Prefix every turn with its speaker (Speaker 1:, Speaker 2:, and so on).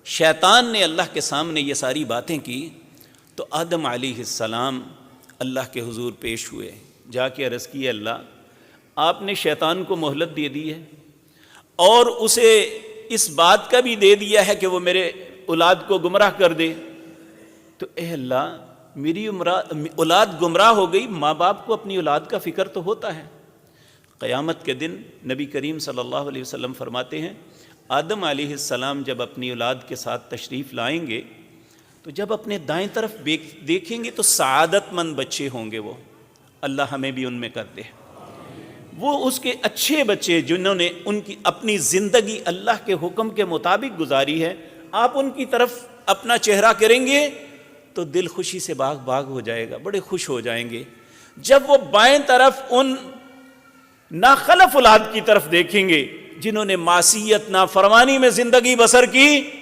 Speaker 1: شیطان نے اللہ کے سامنے یہ ساری باتیں کی تو آدم علیہ السلام اللہ کے حضور پیش ہوئے، جا کے عرض کی اللہ آپ نے شیطان کو مہلت دے دی ہے اور اسے اس بات کا بھی دے دیا ہے کہ وہ میرے اولاد کو گمراہ کر دے، تو اے اللہ میری اولاد گمراہ ہو گئی، ماں باپ کو اپنی اولاد کا فکر تو ہوتا ہے۔ قیامت کے دن نبی کریم صلی اللہ علیہ وسلم فرماتے ہیں آدم علیہ السلام جب اپنی اولاد کے ساتھ تشریف لائیں گے تو جب اپنے دائیں طرف دیکھیں گے تو سعادت مند بچے ہوں گے، وہ اللہ ہمیں بھی ان میں کر دے، وہ اس کے اچھے بچے جنہوں نے ان کی اپنی زندگی اللہ کے حکم کے مطابق گزاری ہے، آپ ان کی طرف اپنا چہرہ کریں گے تو دل خوشی سے باغ باغ ہو جائے گا، بڑے خوش ہو جائیں گے۔ جب وہ بائیں طرف ان ناخلف اولاد کی طرف دیکھیں گے جنہوں نے معصیت نافرمانی میں زندگی بسر کی